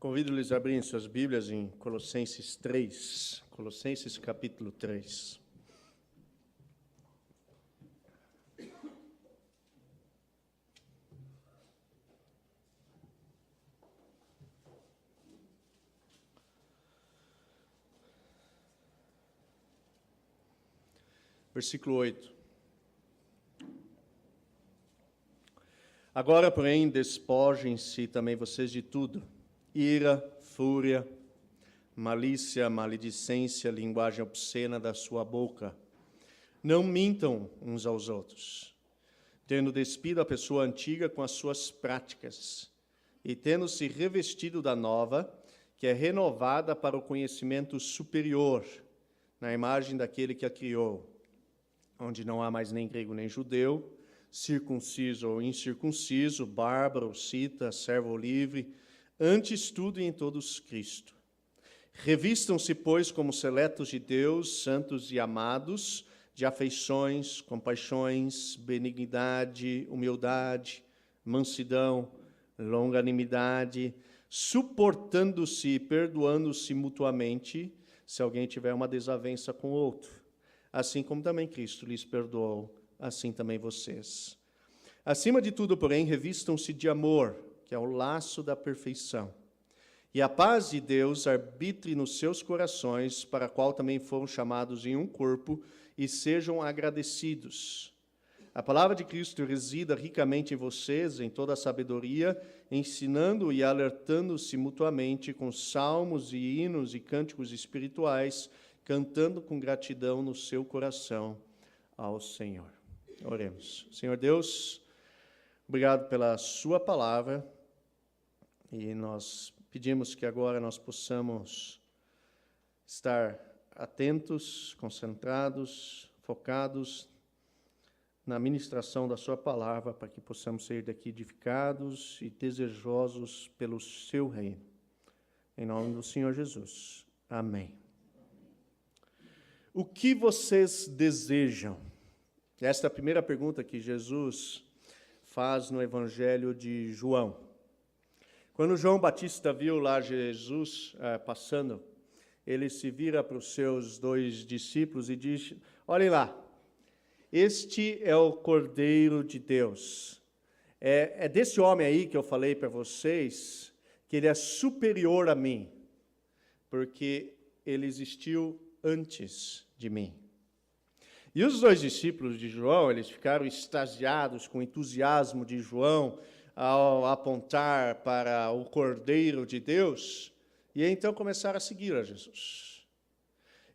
Convido-lhes a abrirem suas Bíblias em Colossenses 3, Colossenses capítulo 3. Versículo 8. Agora, porém, despojem-se também vocês de tudo: ira, fúria, malícia, maledicência, linguagem obscena da sua boca. Não mintam uns aos outros, tendo despido a pessoa antiga com as suas práticas, e tendo se revestido da nova, que é renovada para o conhecimento superior, na imagem daquele que a criou, onde não há mais nem grego nem judeu, circunciso ou incircunciso, bárbaro, cita, servo ou livre, antes tudo e em todos Cristo. Revistam-se, pois, como seletos de Deus, santos e amados, de afeições, compaixões, benignidade, humildade, mansidão, longanimidade, suportando-se e perdoando-se mutuamente, se alguém tiver uma desavença com o outro. Assim como também Cristo lhes perdoou, assim também vocês. Acima de tudo, porém, revistam-se de amor, que é o laço da perfeição. E a paz de Deus arbitre nos seus corações, para a qual também foram chamados em um corpo, e sejam agradecidos. A palavra de Cristo resida ricamente em vocês, em toda a sabedoria, ensinando e alertando-se mutuamente com salmos e hinos e cânticos espirituais, cantando com gratidão no seu coração ao Senhor. Oremos. Senhor Deus, obrigado pela sua palavra, e nós pedimos que agora nós possamos estar atentos, concentrados, focados na ministração da sua palavra, para que possamos sair daqui edificados e desejosos pelo seu reino. Em nome do Senhor Jesus. Amém. O que vocês desejam? Esta é a primeira pergunta que Jesus faz no Evangelho de João. Quando João Batista viu lá Jesus passando, ele se vira para os seus dois discípulos e diz: olhem lá, este é o Cordeiro de Deus. É desse homem aí que eu falei para vocês, que ele é superior a mim, porque ele existiu antes de mim. E os dois discípulos de João, eles ficaram extasiados com o entusiasmo de João ao apontar para o Cordeiro de Deus, e então começaram a seguir a Jesus.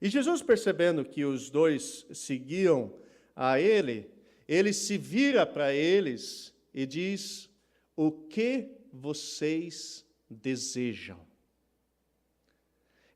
E Jesus, percebendo que os dois seguiam a ele, ele se vira para eles e diz: o que vocês desejam?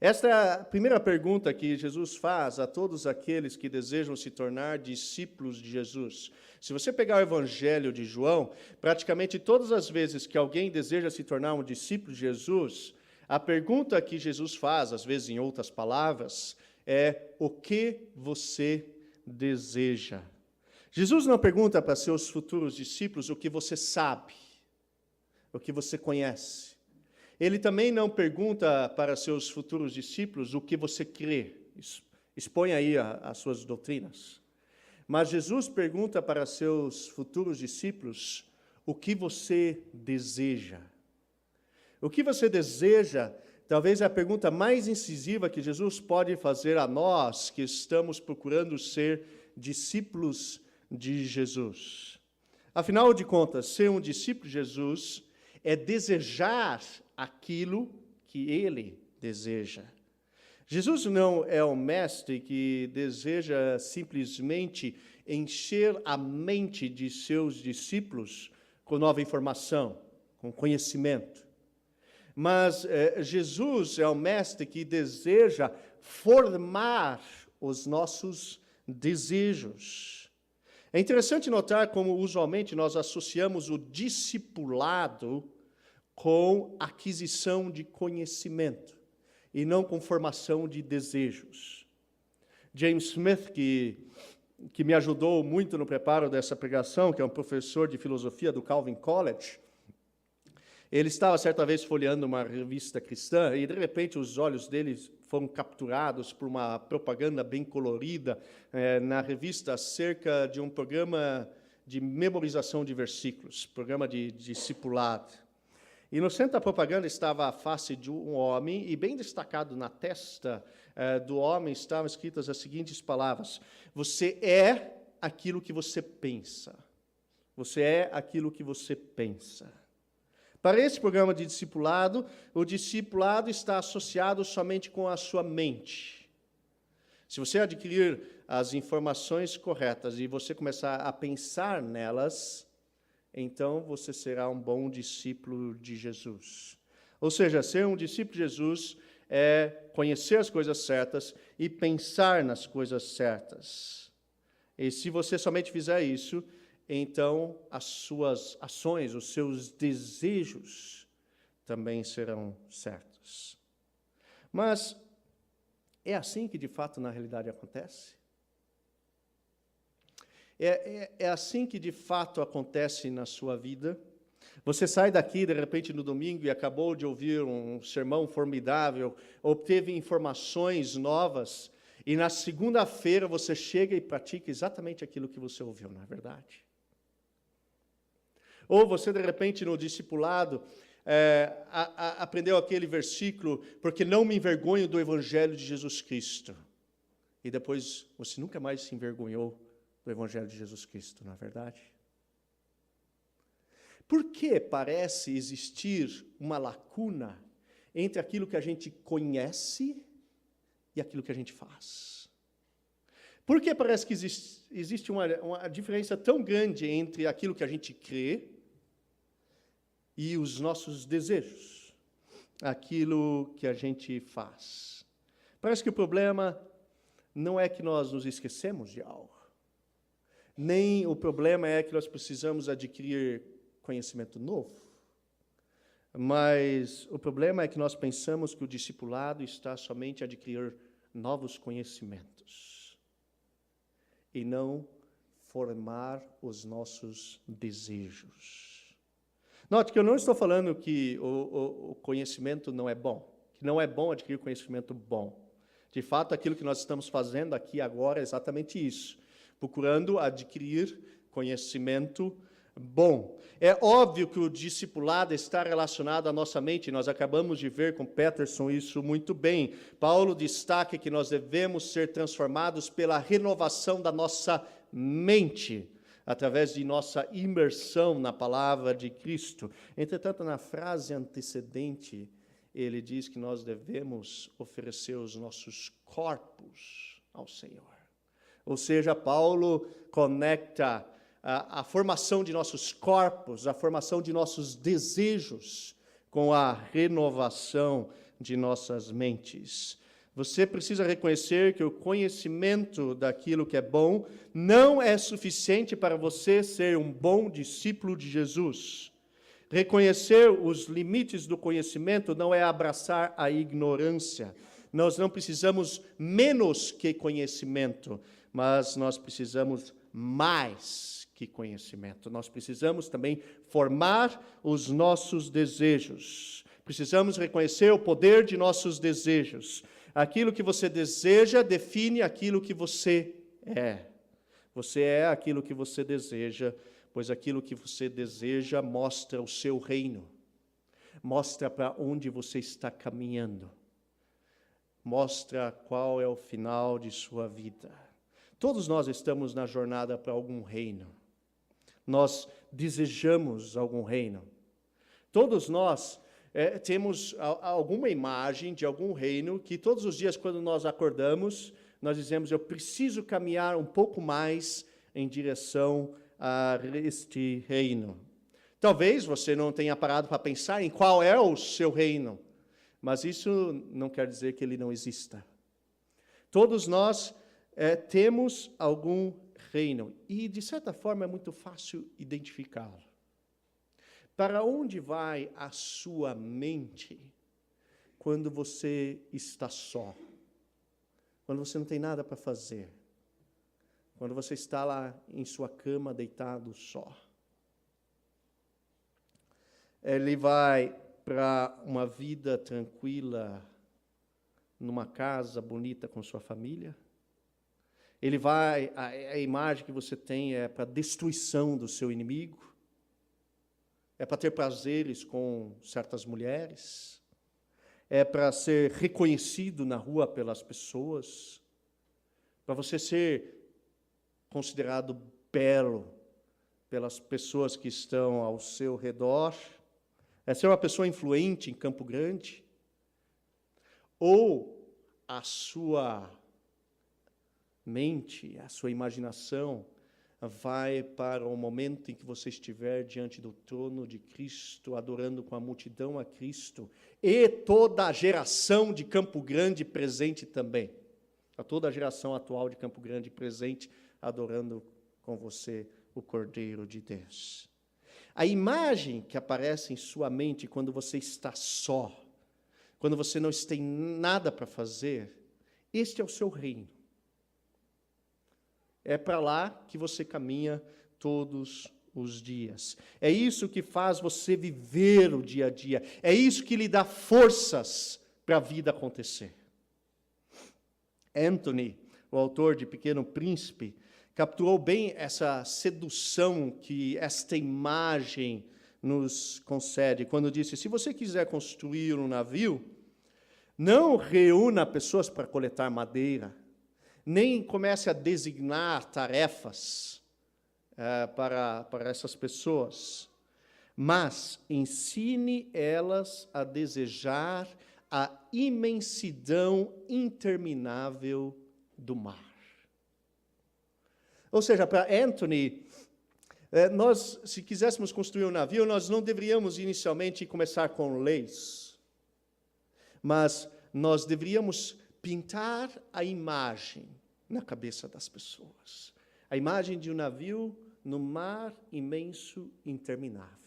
Esta é a primeira pergunta que Jesus faz a todos aqueles que desejam se tornar discípulos de Jesus. Se você pegar o Evangelho de João, praticamente todas as vezes que alguém deseja se tornar um discípulo de Jesus, a pergunta que Jesus faz, às vezes em outras palavras, é: o que você deseja? Jesus não pergunta para seus futuros discípulos o que você sabe, o que você conhece. Ele também não pergunta para seus futuros discípulos o que você crê. Expõe aí as suas doutrinas. Mas Jesus pergunta para seus futuros discípulos o que você deseja. O que você deseja, talvez é a pergunta mais incisiva que Jesus pode fazer a nós que estamos procurando ser discípulos de Jesus. Afinal de contas, ser um discípulo de Jesus é desejar aquilo que ele deseja. Jesus não é um mestre que deseja simplesmente encher a mente de seus discípulos com nova informação, com conhecimento. Mas Jesus é um mestre que deseja formar os nossos desejos. É interessante notar como usualmente nós associamos o discipulado com aquisição de conhecimento e não com formação de desejos. James Smith, que me ajudou muito no preparo dessa pregação, que é um professor de filosofia do Calvin College, Ele estava certa vez folheando uma revista cristã e, de repente, os olhos dele foram capturados por uma propaganda bem colorida na revista acerca de um programa de memorização de versículos, programa de discipulado. E no centro da propaganda estava a face de um homem, e bem destacado na testa do homem estavam escritas as seguintes palavras: você é aquilo que você pensa. Você é aquilo que você pensa. Para esse programa de discipulado, o discipulado está associado somente com a sua mente. Se você adquirir as informações corretas e você começar a pensar nelas, então você será um bom discípulo de Jesus. Ou seja, ser um discípulo de Jesus é conhecer as coisas certas e pensar nas coisas certas. E se você somente fizer isso, então as suas ações, os seus desejos também serão certos. Mas é assim que de fato na realidade acontece? É assim que de fato acontece na sua vida? Você sai daqui, de repente, no domingo e acabou de ouvir um sermão formidável, obteve informações novas, e na segunda-feira você chega e pratica exatamente aquilo que você ouviu, não é verdade? Ou você, de repente, no discipulado, aprendeu aquele versículo, porque não me envergonho do Evangelho de Jesus Cristo. E depois você nunca mais se envergonhou do Evangelho de Jesus Cristo, não é verdade? Por que parece existir uma lacuna entre aquilo que a gente conhece e aquilo que a gente faz? Por que parece que existe uma diferença tão grande entre aquilo que a gente crê e os nossos desejos, aquilo que a gente faz? Parece que o problema não é que nós nos esquecemos de algo, nem o problema é que nós precisamos adquirir conhecimento novo, mas o problema é que nós pensamos que o discipulado está somente a adquirir novos conhecimentos e não formar os nossos desejos. Note que eu não estou falando que o conhecimento não é bom, que não é bom adquirir conhecimento bom. De fato, aquilo que nós estamos fazendo aqui agora é exatamente isso, procurando adquirir conhecimento bom. É óbvio que o discipulado está relacionado à nossa mente, nós acabamos de ver com Peterson isso muito bem. Paulo destaca que nós devemos ser transformados pela renovação da nossa mente, através de nossa imersão na palavra de Cristo. Entretanto, na frase antecedente, ele diz que nós devemos oferecer os nossos corpos ao Senhor. Ou seja, Paulo conecta a formação de nossos corpos, a formação de nossos desejos, com a renovação de nossas mentes. Você precisa reconhecer que o conhecimento daquilo que é bom não é suficiente para você ser um bom discípulo de Jesus. Reconhecer os limites do conhecimento não é abraçar a ignorância. Nós não precisamos menos que conhecimento, mas nós precisamos mais que conhecimento. Nós precisamos também formar os nossos desejos. Precisamos reconhecer o poder de nossos desejos. Aquilo que você deseja define aquilo que você é. Você é aquilo que você deseja, pois aquilo que você deseja mostra o seu reino. Mostra para onde você está caminhando. Mostra qual é o final de sua vida. Todos nós estamos na jornada para algum reino. Nós desejamos algum reino. Todos nós temos alguma imagem de algum reino que todos os dias, quando nós acordamos, nós dizemos, eu preciso caminhar um pouco mais em direção a este reino. Talvez você não tenha parado para pensar em qual é o seu reino, mas isso não quer dizer que ele não exista. Todos nós temos algum reino, e de certa forma é muito fácil identificá-lo. Para onde vai a sua mente quando você está só? Quando você não tem nada para fazer? Quando você está lá em sua cama deitado só? Ele vai para uma vida tranquila, numa casa bonita com sua família? Ele vai, a imagem que você tem é para a destruição do seu inimigo? É para ter prazeres com certas mulheres? É para ser reconhecido na rua pelas pessoas? Para você ser considerado belo pelas pessoas que estão ao seu redor? É ser uma pessoa influente em Campo Grande? Ou a sua mente, a sua imaginação vai para o momento em que você estiver diante do trono de Cristo, adorando com a multidão a Cristo, e toda a geração de Campo Grande presente também, a toda a geração atual de Campo Grande presente, adorando com você o Cordeiro de Deus. A imagem que aparece em sua mente quando você está só, quando você não tem nada para fazer, este é o seu reino. É para lá que você caminha todos os dias. É isso que faz você viver o dia a dia. É isso que lhe dá forças para a vida acontecer. Anthony, o autor de Pequeno Príncipe, capturou bem essa sedução que esta imagem nos concede, quando disse: se você quiser construir um navio, não reúna pessoas para coletar madeira, nem comece a designar tarefas para essas pessoas, mas ensine elas a desejar a imensidão interminável do mar. Ou seja, para Anthony, nós, se quiséssemos construir um navio, nós não deveríamos inicialmente começar com leis, mas nós deveríamos pintar a imagem na cabeça das pessoas. A imagem de um navio no mar imenso, interminável.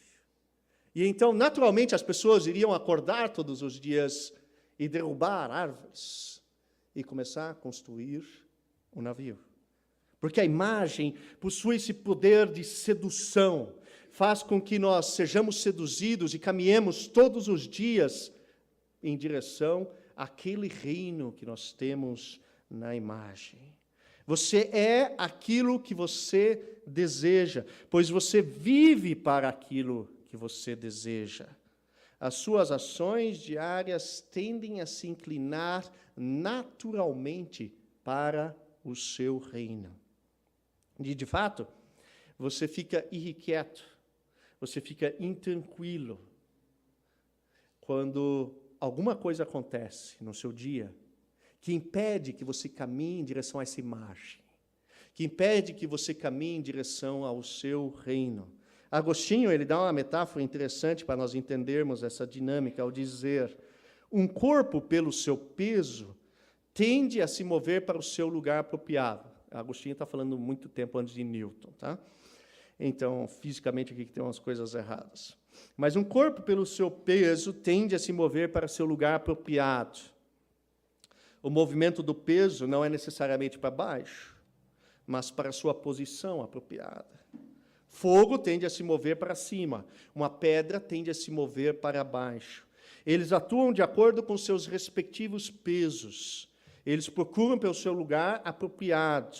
E então, naturalmente, as pessoas iriam acordar todos os dias e derrubar árvores e começar a construir um navio. Porque a imagem possui esse poder de sedução, faz com que nós sejamos seduzidos e caminhemos todos os dias em direção àquele reino que nós temos na imagem. Você é aquilo que você deseja, pois você vive para aquilo que você deseja. As suas ações diárias tendem a se inclinar naturalmente para o seu reino. E, de fato, você fica irrequieto, você fica intranquilo quando alguma coisa acontece no seu dia que impede que você caminhe em direção a essa imagem, que impede que você caminhe em direção ao seu reino. Agostinho, ele dá uma metáfora interessante para nós entendermos essa dinâmica ao dizer: um corpo, pelo seu peso, tende a se mover para o seu lugar apropriado. Agostinho está falando muito tempo antes de Newton, tá? Então, fisicamente, aqui tem umas coisas erradas. Mas um corpo, pelo seu peso, tende a se mover para o seu lugar apropriado. O movimento do peso não é necessariamente para baixo, mas para a sua posição apropriada. Fogo tende a se mover para cima, uma pedra tende a se mover para baixo. Eles atuam de acordo com seus respectivos pesos. Eles procuram pelo seu lugar apropriado.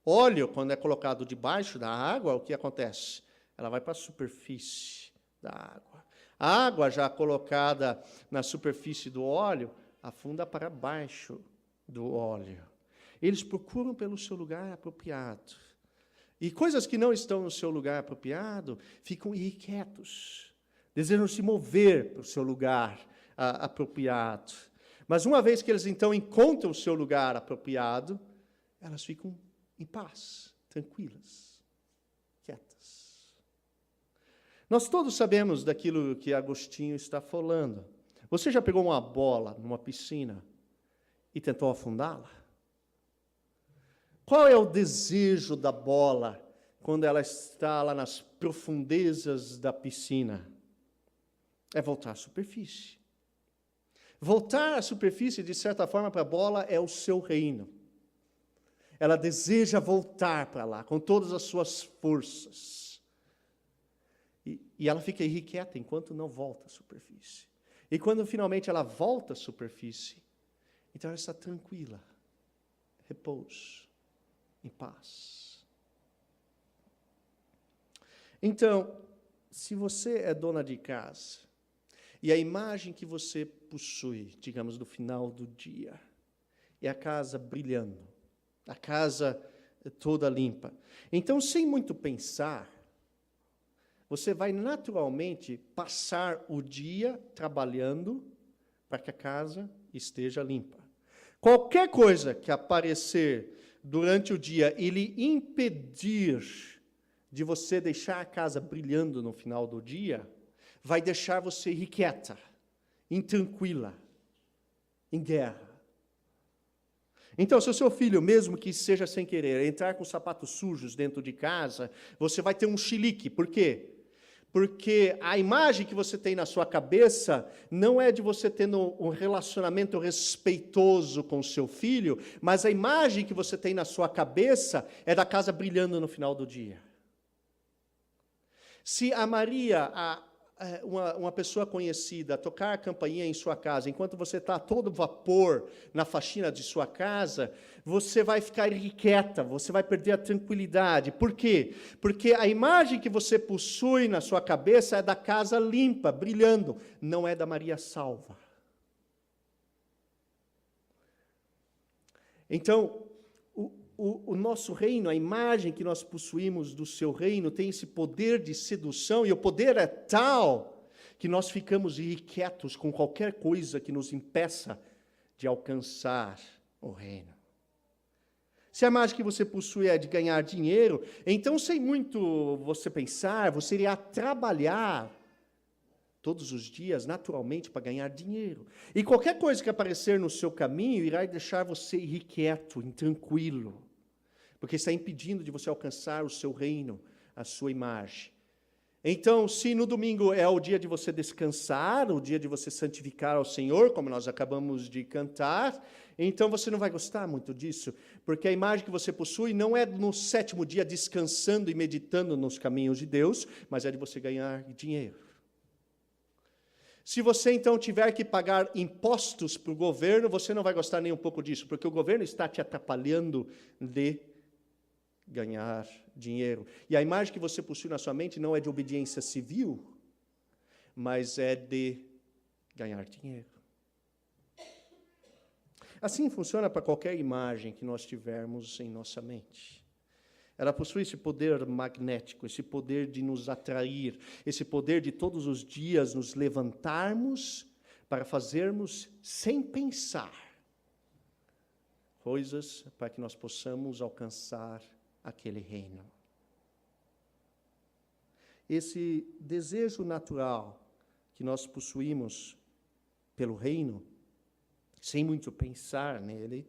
Óleo, quando é colocado debaixo da água, o que acontece? Ela vai para a superfície da água. A água, já colocada na superfície do óleo, afunda para baixo do óleo. Eles procuram pelo seu lugar apropriado. E coisas que não estão no seu lugar apropriado ficam irrequietos, desejam se mover para o seu lugar apropriado. Mas uma vez que eles, então, encontram o seu lugar apropriado, elas ficam em paz, tranquilas, quietas. Nós todos sabemos daquilo que Agostinho está falando. Você já pegou uma bola numa piscina e tentou afundá-la? Qual é o desejo da bola quando ela está lá nas profundezas da piscina? É voltar à superfície. Voltar à superfície, de certa forma, para a bola é o seu reino. Ela deseja voltar para lá, com todas as suas forças. E ela fica irrequieta enquanto não volta à superfície. E quando finalmente ela volta à superfície, então ela está tranquila, repouso, em paz. Então, se você é dona de casa, e a imagem que você possui, digamos, no final do dia, é a casa brilhando, a casa toda limpa. Então, sem muito pensar, você vai naturalmente passar o dia trabalhando para que a casa esteja limpa. Qualquer coisa que aparecer durante o dia e lhe impedir de você deixar a casa brilhando no final do dia, vai deixar você irrequieta, intranquila, em guerra. Então, se o seu filho, mesmo que seja sem querer, entrar com sapatos sujos dentro de casa, você vai ter um chilique. Por quê? Porque a imagem que você tem na sua cabeça não é de você tendo um relacionamento respeitoso com o seu filho, mas a imagem que você tem na sua cabeça é da casa brilhando no final do dia. Se a Maria, uma pessoa conhecida, tocar a campainha em sua casa, enquanto você está a todo vapor na faxina de sua casa, você vai ficar irrequieta, você vai perder a tranquilidade. Por quê? Porque a imagem que você possui na sua cabeça é da casa limpa, brilhando, não é da Maria salva. Então, o nosso reino, a imagem que nós possuímos do seu reino, tem esse poder de sedução, e o poder é tal que nós ficamos irrequietos com qualquer coisa que nos impeça de alcançar o reino. Se a imagem que você possui é de ganhar dinheiro, então, sem muito você pensar, você irá trabalhar todos os dias, naturalmente, para ganhar dinheiro. E qualquer coisa que aparecer no seu caminho irá deixar você irrequieto, intranquilo, porque está impedindo de você alcançar o seu reino, a sua imagem. Então, se no domingo é o dia de você descansar, o dia de você santificar ao Senhor, como nós acabamos de cantar, então você não vai gostar muito disso, porque a imagem que você possui não é no sétimo dia descansando e meditando nos caminhos de Deus, mas é de você ganhar dinheiro. Se você, então, tiver que pagar impostos para o governo, você não vai gostar nem um pouco disso, porque o governo está te atrapalhando de ganhar dinheiro. E a imagem que você possui na sua mente não é de obediência civil, mas é de ganhar dinheiro. Assim funciona para qualquer imagem que nós tivermos em nossa mente. Ela possui esse poder magnético, esse poder de nos atrair, esse poder de todos os dias nos levantarmos para fazermos sem pensar coisas para que nós possamos alcançar aquele reino. Esse desejo natural que nós possuímos pelo reino, sem muito pensar nele,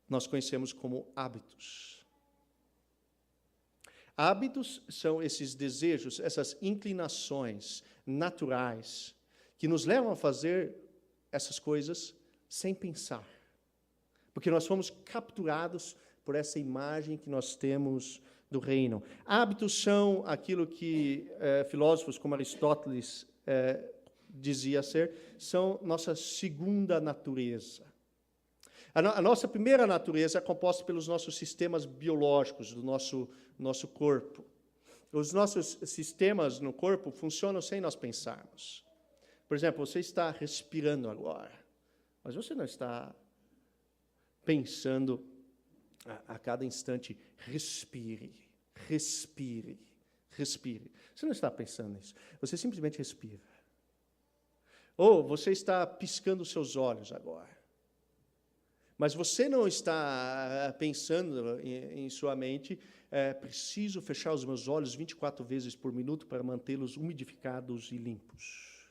nós conhecemos como hábitos. Hábitos são esses desejos, essas inclinações naturais que nos levam a fazer essas coisas sem pensar. Porque nós fomos capturados por essa imagem que nós temos do reino. Hábitos são aquilo que filósofos como Aristóteles dizia ser, são nossa segunda natureza. A nossa primeira natureza é composta pelos nossos sistemas biológicos, do nosso corpo. Os nossos sistemas no corpo funcionam sem nós pensarmos. Por exemplo, você está respirando agora, mas você não está pensando a cada instante, respire, respire, respire. Você não está pensando nisso, você simplesmente respira. Ou você está piscando os seus olhos agora, mas você não está pensando em sua mente, preciso fechar os meus olhos 24 vezes por minuto para mantê-los umidificados e limpos.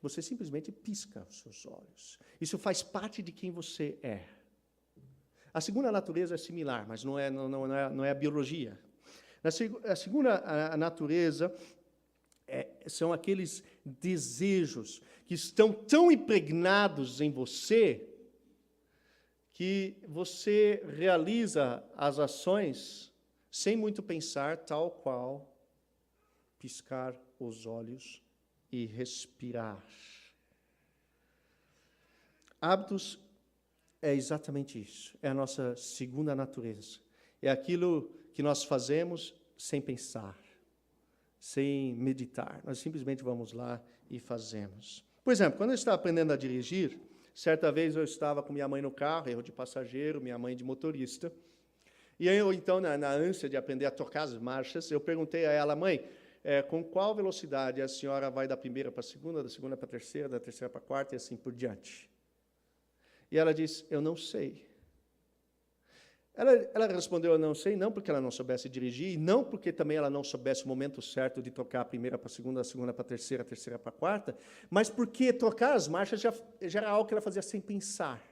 Você simplesmente pisca os seus olhos. Isso faz parte de quem você é. A segunda natureza é similar, mas não é a biologia. A segunda natureza são aqueles desejos que estão tão impregnados em você que você realiza as ações sem muito pensar, tal qual piscar os olhos e respirar. Hábitos é exatamente isso. É a nossa segunda natureza. É aquilo que nós fazemos sem pensar, sem meditar. Nós simplesmente vamos lá e fazemos. Por exemplo, quando eu estava aprendendo a dirigir, certa vez eu estava com minha mãe no carro, eu de passageiro, minha mãe de motorista. E eu, então, na ânsia de aprender a tocar as marchas, eu perguntei a ela: mãe, com qual velocidade a senhora vai da primeira para a segunda, da segunda para a terceira, da terceira para a quarta e assim por diante? E ela disse: eu não sei. Ela respondeu: eu não sei, não porque ela não soubesse dirigir, e não porque também ela não soubesse o momento certo de tocar a primeira para a segunda para a terceira para a quarta, mas porque tocar as marchas já era algo que ela fazia sem pensar.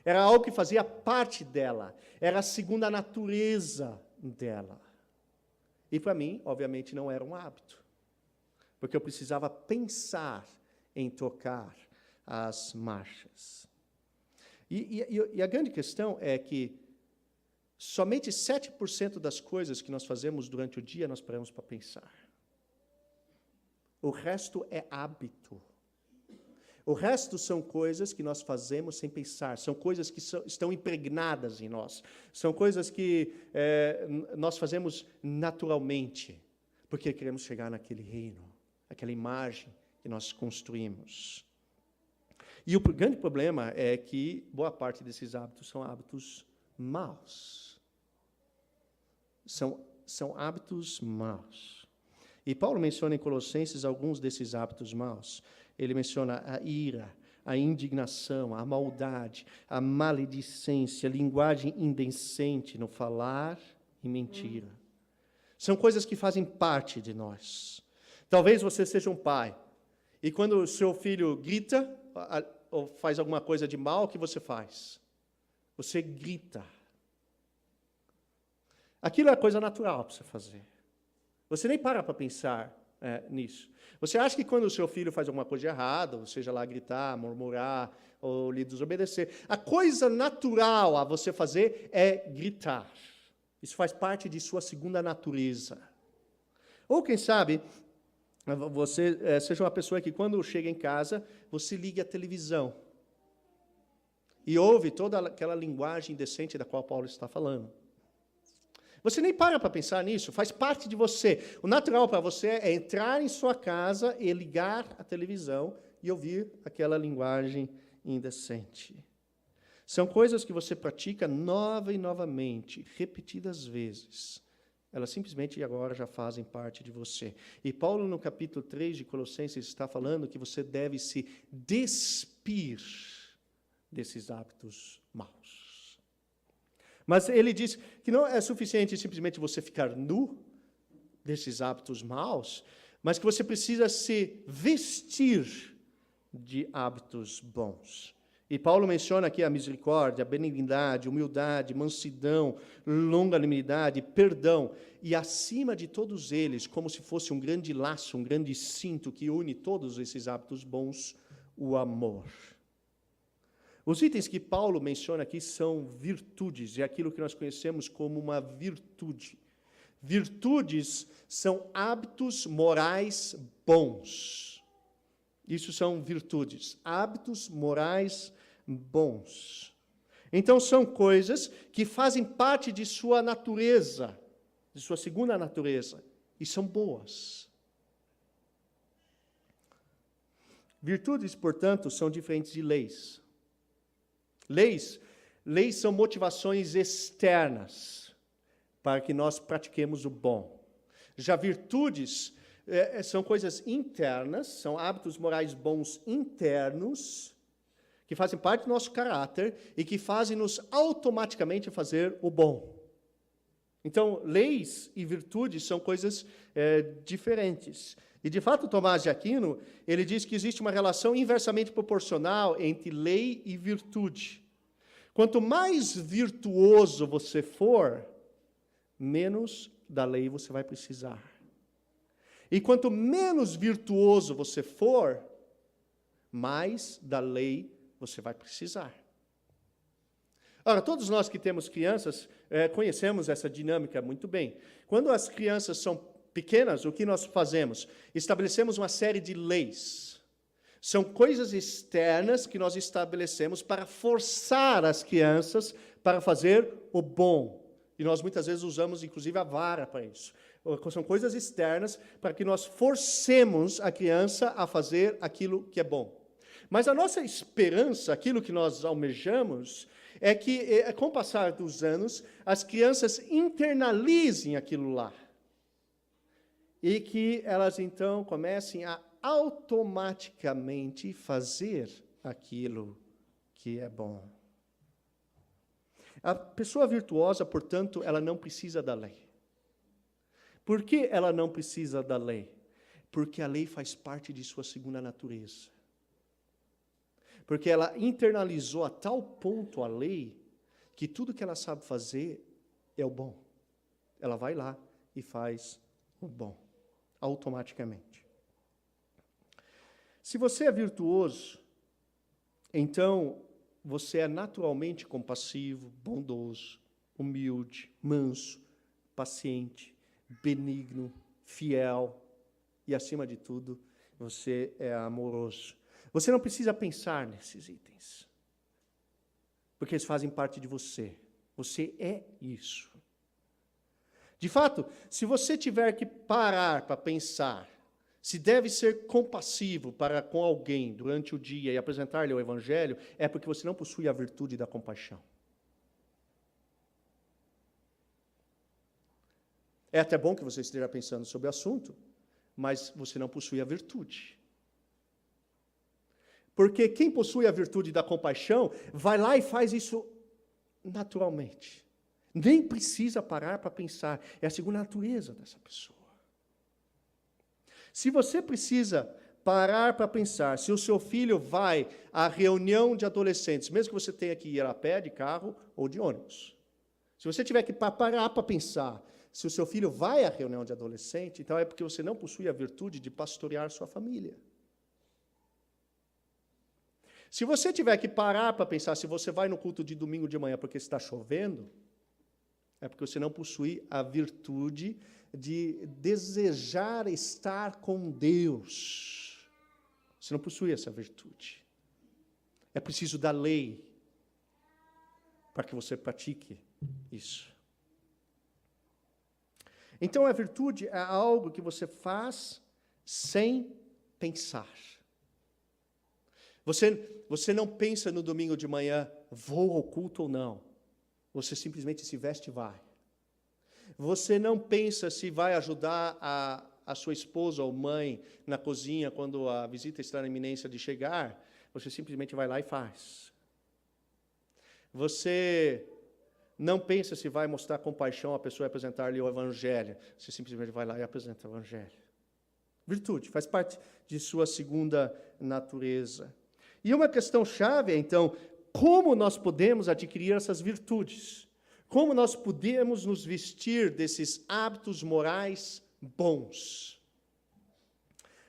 Era algo que fazia parte dela, era a segunda natureza dela. E para mim, obviamente, não era um hábito, porque eu precisava pensar em tocar as marchas. E a grande questão é que somente 7% das coisas que nós fazemos durante o dia nós paramos para pensar. O resto é hábito. O resto são coisas que nós fazemos sem pensar, são coisas que estão impregnadas em nós, são coisas que nós fazemos naturalmente, porque queremos chegar naquele reino, aquela imagem que nós construímos. E o grande problema é que boa parte desses hábitos são hábitos maus. São hábitos maus. E Paulo menciona em Colossenses alguns desses hábitos maus. Ele menciona a ira, a indignação, a maldade, a maledicência, a linguagem indecente no falar e mentira. São coisas que fazem parte de nós. Talvez você seja um pai, e quando o seu filho grita ou faz alguma coisa de mal, o que você faz? Você grita. Aquilo é coisa natural para você fazer. Você nem para pensar nisso. Você acha que quando o seu filho faz alguma coisa errada, ou seja lá gritar, murmurar, ou lhe desobedecer, a coisa natural a você fazer é gritar. Isso faz parte de sua segunda natureza. Ou quem sabe, você seja uma pessoa que quando chega em casa, você liga a televisão e ouve toda aquela linguagem indecente da qual Paulo está falando. Você nem para pensar nisso, faz parte de você. O natural para você é entrar em sua casa e ligar a televisão e ouvir aquela linguagem indecente. São coisas que você pratica nova e novamente, repetidas vezes. Elas simplesmente agora já fazem parte de você. E Paulo, no capítulo 3 de Colossenses, está falando que você deve se despir desses hábitos maus. Mas ele diz que não é suficiente simplesmente você ficar nu desses hábitos maus, mas que você precisa se vestir de hábitos bons. E Paulo menciona aqui a misericórdia, a benignidade, humildade, mansidão, longanimidade, perdão. E acima de todos eles, como se fosse um grande laço, um grande cinto que une todos esses hábitos bons, o amor. Os itens que Paulo menciona aqui são virtudes, é aquilo que nós conhecemos como uma virtude. Virtudes são hábitos morais bons. Isso são virtudes, hábitos morais bons. Então, são coisas que fazem parte de sua natureza, de sua segunda natureza, e são boas. Virtudes, portanto, são diferentes de leis. Leis são motivações externas para que nós pratiquemos o bom. Já virtudes são coisas internas, são hábitos morais bons internos, que fazem parte do nosso caráter e que fazem-nos automaticamente fazer o bom. Então, leis e virtudes são coisas diferentes. E, de fato, Tomás de Aquino, ele diz que existe uma relação inversamente proporcional entre lei e virtude. Quanto mais virtuoso você for, menos da lei você vai precisar. E quanto menos virtuoso você for, mais da lei você vai precisar. Ora, todos nós que temos crianças conhecemos essa dinâmica muito bem. Quando as crianças são pequenas, o que nós fazemos? Estabelecemos uma série de leis. São coisas externas que nós estabelecemos para forçar as crianças para fazer o bom. E nós muitas vezes usamos, inclusive, a vara para isso. São coisas externas para que nós forcemos a criança a fazer aquilo que é bom. Mas a nossa esperança, aquilo que nós almejamos, é que, com o passar dos anos, as crianças internalizem aquilo lá. E que elas, então, comecem a automaticamente fazer aquilo que é bom. A pessoa virtuosa, portanto, ela não precisa da lei. Por que ela não precisa da lei? Porque a lei faz parte de sua segunda natureza. Porque ela internalizou a tal ponto a lei, que tudo que ela sabe fazer é o bom. Ela vai lá e faz o bom, automaticamente. Se você é virtuoso, então você é naturalmente compassivo, bondoso, humilde, manso, paciente, benigno, fiel e, acima de tudo, você é amoroso. Você não precisa pensar nesses itens, porque eles fazem parte de você. Você é isso. De fato, se você tiver que parar para pensar se deve ser compassivo para com alguém durante o dia e apresentar-lhe o Evangelho, é porque você não possui a virtude da compaixão. É até bom que você esteja pensando sobre o assunto, mas você não possui a virtude. Porque quem possui a virtude da compaixão, vai lá e faz isso naturalmente. Nem precisa parar para pensar. É a segunda natureza dessa pessoa. Se você precisa parar para pensar, se o seu filho vai à reunião de adolescentes, mesmo que você tenha que ir a pé, de carro ou de ônibus. Se você tiver que parar para pensar, se o seu filho vai à reunião de adolescente, então é porque você não possui a virtude de pastorear sua família. Se você tiver que parar para pensar se você vai no culto de domingo de manhã porque está chovendo, é porque você não possui a virtude de desejar estar com Deus. Você não possui essa virtude. É preciso da lei para que você pratique isso. Então, a virtude é algo que você faz sem pensar. Você não pensa no domingo de manhã, vou ao culto ou não. Você simplesmente se veste e vai. Você não pensa se vai ajudar a sua esposa ou mãe na cozinha quando a visita está na iminência de chegar. Você simplesmente vai lá e faz. Você não pensa se vai mostrar compaixão à pessoa e apresentar-lhe o Evangelho. Você simplesmente vai lá e apresenta o Evangelho. Virtude, faz parte de sua segunda natureza. E uma questão chave é, então, como nós podemos adquirir essas virtudes? Como nós podemos nos vestir desses hábitos morais bons?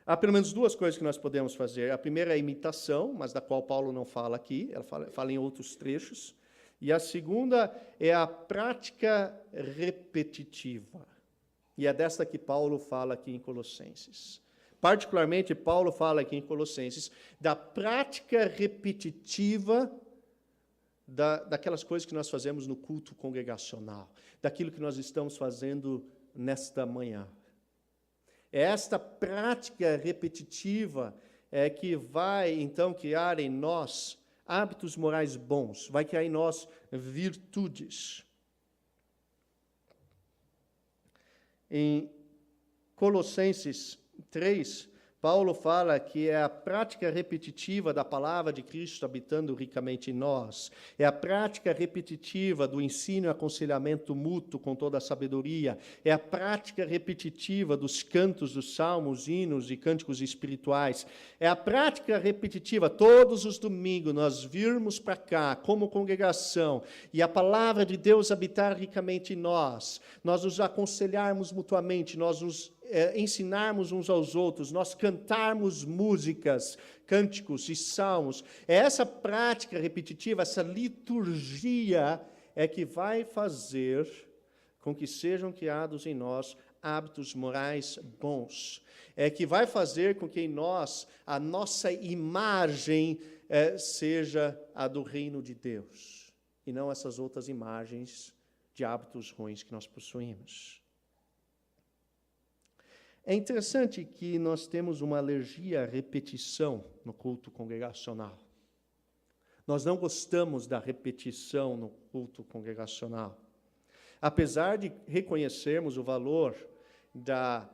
Há pelo menos duas coisas que nós podemos fazer. A primeira é a imitação, mas da qual Paulo não fala aqui, ela fala em outros trechos. E a segunda é a prática repetitiva. E é desta que Paulo fala aqui em Colossenses. Particularmente, Paulo fala aqui em Colossenses da prática repetitiva daquelas coisas que nós fazemos no culto congregacional, daquilo que nós estamos fazendo nesta manhã. É esta prática repetitiva que vai, então, criar em nós hábitos morais bons, vai criar em nós virtudes. Em Colossenses 3, Paulo fala que é a prática repetitiva da palavra de Cristo habitando ricamente em nós. É a prática repetitiva do ensino e aconselhamento mútuo com toda a sabedoria. É a prática repetitiva dos cantos, dos salmos, hinos e cânticos espirituais. É a prática repetitiva, todos os domingos, nós virmos para cá como congregação e a palavra de Deus habitar ricamente em nós. Nós nos aconselharmos mutuamente, nós nos ensinarmos uns aos outros, nós cantarmos músicas, cânticos e salmos. É essa prática repetitiva, essa liturgia é que vai fazer com que sejam criados em nós hábitos morais bons. É que vai fazer com que em nós a nossa imagem seja a do reino de Deus, e não essas outras imagens de hábitos ruins que nós possuímos. É interessante que nós temos uma alergia à repetição no culto congregacional. Nós não gostamos da repetição no culto congregacional. Apesar de reconhecermos o valor da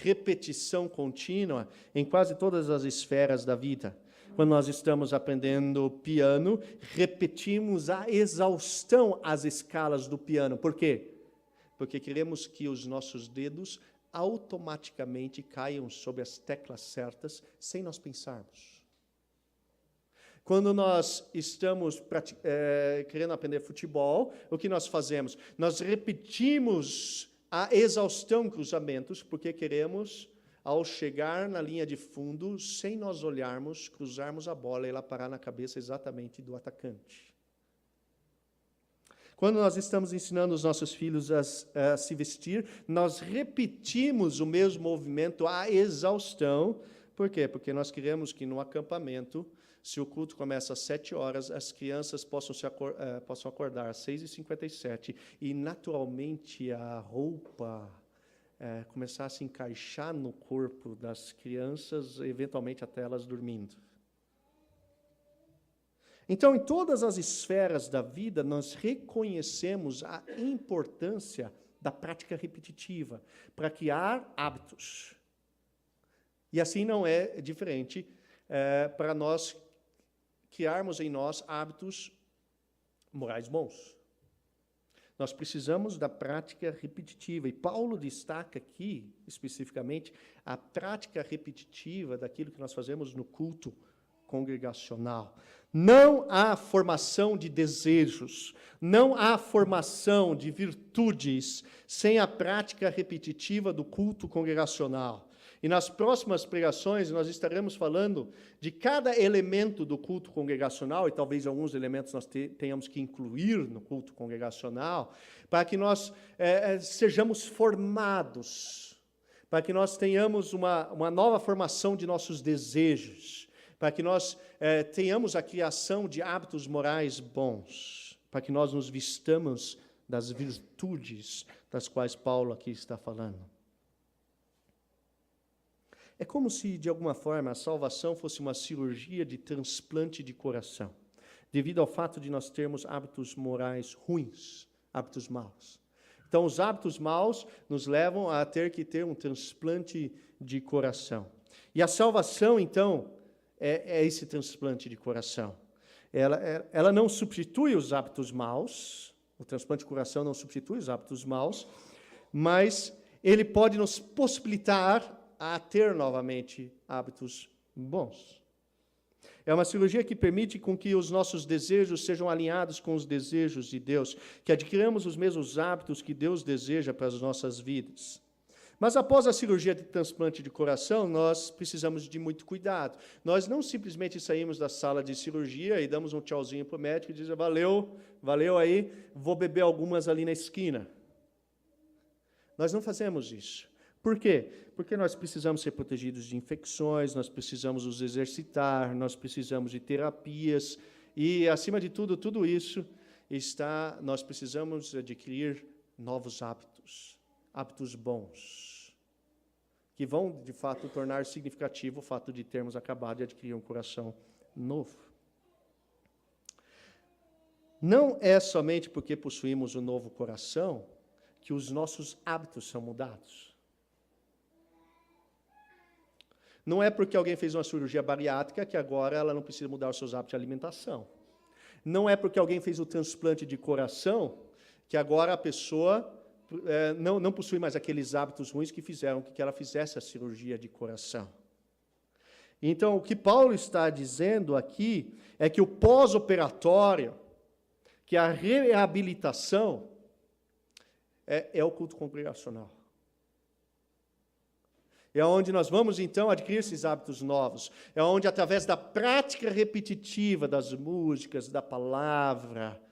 repetição contínua em quase todas as esferas da vida. Quando nós estamos aprendendo piano, repetimos a exaustão as escalas do piano. Por quê? Porque queremos que os nossos dedos automaticamente caiam sobre as teclas certas, sem nós pensarmos. Quando nós estamos querendo aprender futebol, o que nós fazemos? Nós repetimos a exaustão cruzamentos, porque queremos, ao chegar na linha de fundo, sem nós olharmos, cruzarmos a bola e ela parar na cabeça exatamente do atacante. Quando nós estamos ensinando os nossos filhos a se vestir, nós repetimos o mesmo movimento à exaustão. Por quê? Porque nós queremos que no acampamento, se o culto começa às 7 horas, as crianças possam acordar às 6h57 e, naturalmente, a roupa começar a se encaixar no corpo das crianças, eventualmente até elas dormindo. Então, em todas as esferas da vida, nós reconhecemos a importância da prática repetitiva para criar hábitos. E assim não é diferente para nós criarmos em nós hábitos morais bons. Nós precisamos da prática repetitiva. E Paulo destaca aqui, especificamente, a prática repetitiva daquilo que nós fazemos no culto congregacional. Não há formação de desejos, não há formação de virtudes sem a prática repetitiva do culto congregacional. E nas próximas pregações nós estaremos falando de cada elemento do culto congregacional, e talvez alguns elementos nós tenhamos que incluir no culto congregacional, para que nós sejamos formados, para que nós tenhamos uma nova formação de nossos desejos, para que nós tenhamos a criação de hábitos morais bons, para que nós nos vistamos das virtudes das quais Paulo aqui está falando. É como se, de alguma forma, a salvação fosse uma cirurgia de transplante de coração, devido ao fato de nós termos hábitos morais ruins, hábitos maus. Então, os hábitos maus nos levam a ter que ter um transplante de coração. E a salvação, então, é esse transplante de coração. Ela não substitui os hábitos maus, o transplante de coração não substitui os hábitos maus, mas ele pode nos possibilitar a ter novamente hábitos bons. É uma cirurgia que permite com que os nossos desejos sejam alinhados com os desejos de Deus, que adquiramos os mesmos hábitos que Deus deseja para as nossas vidas. Mas após a cirurgia de transplante de coração, nós precisamos de muito cuidado. Nós não simplesmente saímos da sala de cirurgia e damos um tchauzinho para o médico e dizemos, valeu aí, vou beber algumas ali na esquina. Nós não fazemos isso. Por quê? Porque nós precisamos ser protegidos de infecções, nós precisamos nos exercitar, nós precisamos de terapias e, acima de tudo, tudo isso nós precisamos adquirir novos hábitos, hábitos bons, que vão, de fato, tornar significativo o fato de termos acabado de adquirir um coração novo. Não é somente porque possuímos um novo coração que os nossos hábitos são mudados. Não é porque alguém fez uma cirurgia bariátrica que agora ela não precisa mudar os seus hábitos de alimentação. Não é porque alguém fez o transplante de coração que agora a pessoa não possui mais aqueles hábitos ruins que fizeram que ela fizesse a cirurgia de coração. Então, o que Paulo está dizendo aqui é que o pós-operatório, que a reabilitação, é o culto congregacional. É onde nós vamos, então, adquirir esses hábitos novos. É onde, através da prática repetitiva das músicas, da palavra,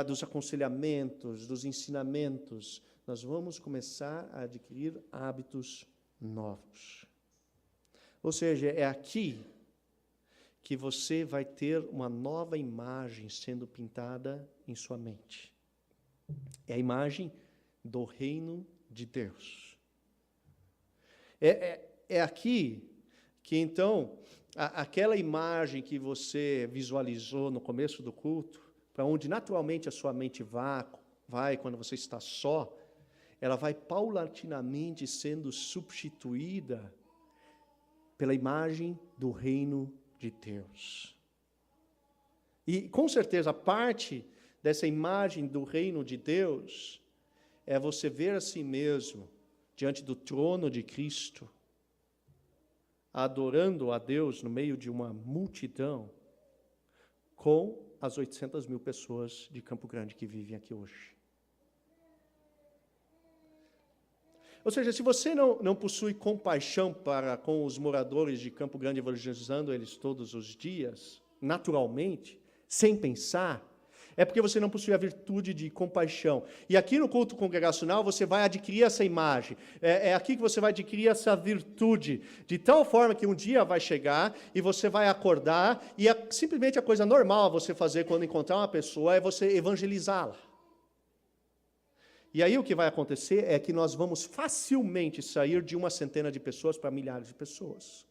dos aconselhamentos, dos ensinamentos, nós vamos começar a adquirir hábitos novos. Ou seja, é aqui que você vai ter uma nova imagem sendo pintada em sua mente. É a imagem do reino de Deus. É aqui que, então, aquela imagem que você visualizou no começo do culto, para onde naturalmente a sua mente vai quando você está só, ela vai paulatinamente sendo substituída pela imagem do reino de Deus. E, com certeza, parte dessa imagem do reino de Deus é você ver a si mesmo diante do trono de Cristo, adorando a Deus no meio de uma multidão, com as 800 mil pessoas de Campo Grande que vivem aqui hoje. Ou seja, se você não possui compaixão para com os moradores de Campo Grande, evangelizando eles todos os dias, naturalmente, sem pensar, é porque você não possui a virtude de compaixão. E aqui no culto congregacional você vai adquirir essa imagem. É aqui que você vai adquirir essa virtude, de tal forma que um dia vai chegar e você vai acordar, e simplesmente a coisa normal a você fazer quando encontrar uma pessoa é você evangelizá-la. E aí o que vai acontecer é que nós vamos facilmente sair de uma centena de pessoas para milhares de pessoas.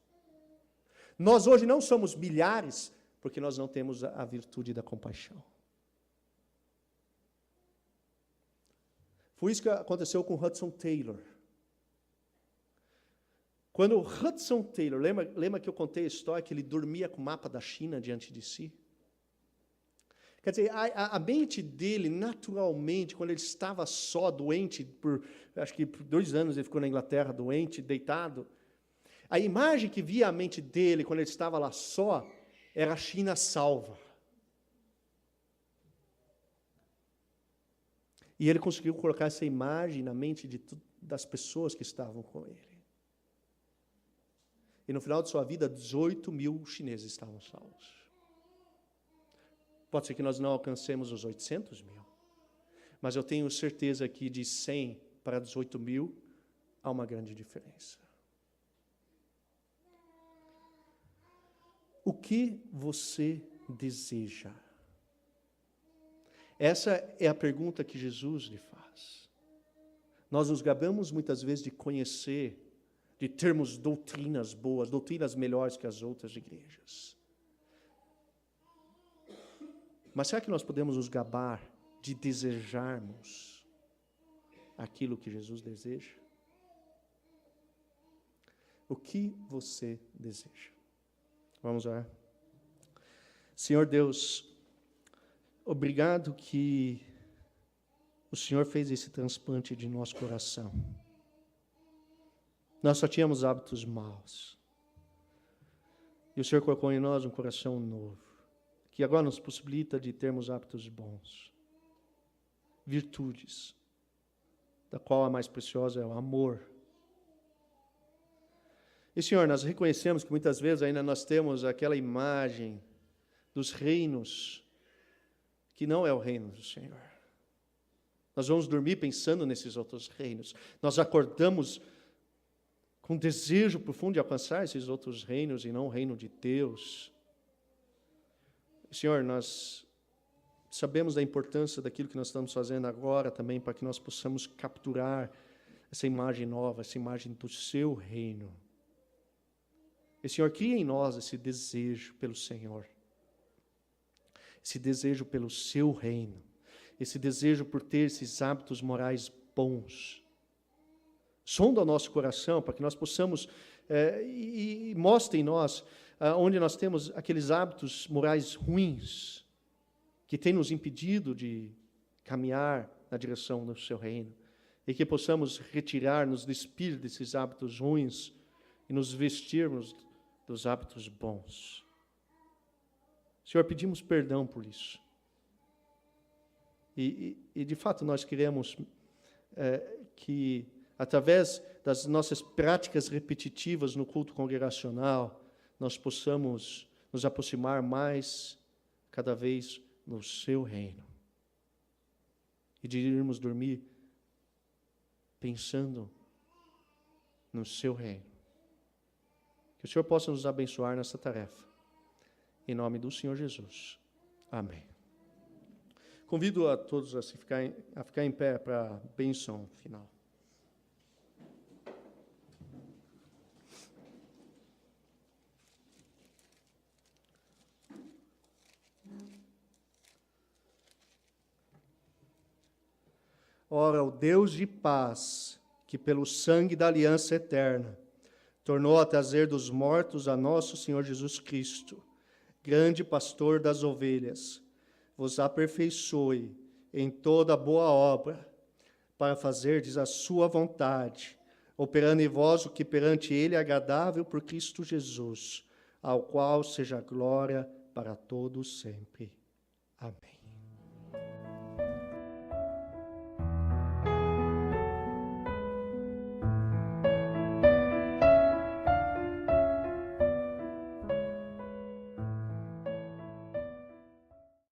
Nós hoje não somos milhares porque nós não temos a virtude da compaixão. Foi isso que aconteceu com Hudson Taylor. Quando Hudson Taylor, lembra que eu contei a história que ele dormia com o mapa da China diante de si? Quer dizer, a mente dele, naturalmente, quando ele estava só, doente, acho que por 2 anos ele ficou na Inglaterra, doente, deitado, a imagem que via a mente dele, quando ele estava lá só, era a China salva. E ele conseguiu colocar essa imagem na mente das pessoas que estavam com ele. E no final de sua vida, 18 mil chineses estavam salvos. Pode ser que nós não alcancemos os 800 mil, mas eu tenho certeza que de 100 para 18 mil há uma grande diferença. O que você deseja? Essa é a pergunta que Jesus lhe faz. Nós nos gabamos muitas vezes de conhecer, de termos doutrinas boas, doutrinas melhores que as outras igrejas. Mas será que nós podemos nos gabar de desejarmos aquilo que Jesus deseja? O que você deseja? Vamos orar. Senhor Deus, obrigado que o Senhor fez esse transplante de nosso coração. Nós só tínhamos hábitos maus. E o Senhor colocou em nós um coração novo, que agora nos possibilita de termos hábitos bons, virtudes, da qual a mais preciosa é o amor. E, Senhor, nós reconhecemos que muitas vezes ainda nós temos aquela imagem dos reinos, que não é o reino do Senhor. Nós vamos dormir pensando nesses outros reinos. Nós acordamos com desejo profundo de alcançar esses outros reinos e não o reino de Deus. Senhor, nós sabemos da importância daquilo que nós estamos fazendo agora também, para que nós possamos capturar essa imagem nova, essa imagem do seu reino. E, Senhor, cria em nós esse desejo pelo Senhor, esse desejo pelo seu reino, esse desejo por ter esses hábitos morais bons. Sonda o nosso coração para que nós possamos, e mostre em nós onde nós temos aqueles hábitos morais ruins que têm nos impedido de caminhar na direção do seu reino, e que possamos retirar, nos despir desses hábitos ruins e nos vestirmos dos hábitos bons. Senhor, pedimos perdão por isso. E de fato nós queremos que através das nossas práticas repetitivas no culto congregacional, nós possamos nos aproximar mais, cada vez, no seu reino. E de irmos dormir pensando no seu reino. Que o Senhor possa nos abençoar nessa tarefa. Em nome do Senhor Jesus. Amém. Convido a todos a ficar em pé para a bênção final. Ora, o Deus de paz, que pelo sangue da aliança eterna, tornou a trazer dos mortos a nosso Senhor Jesus Cristo, grande pastor das ovelhas, vos aperfeiçoe em toda boa obra, para fazerdes a sua vontade, operando em vós o que perante ele é agradável por Cristo Jesus, ao qual seja glória para todos sempre. Amém.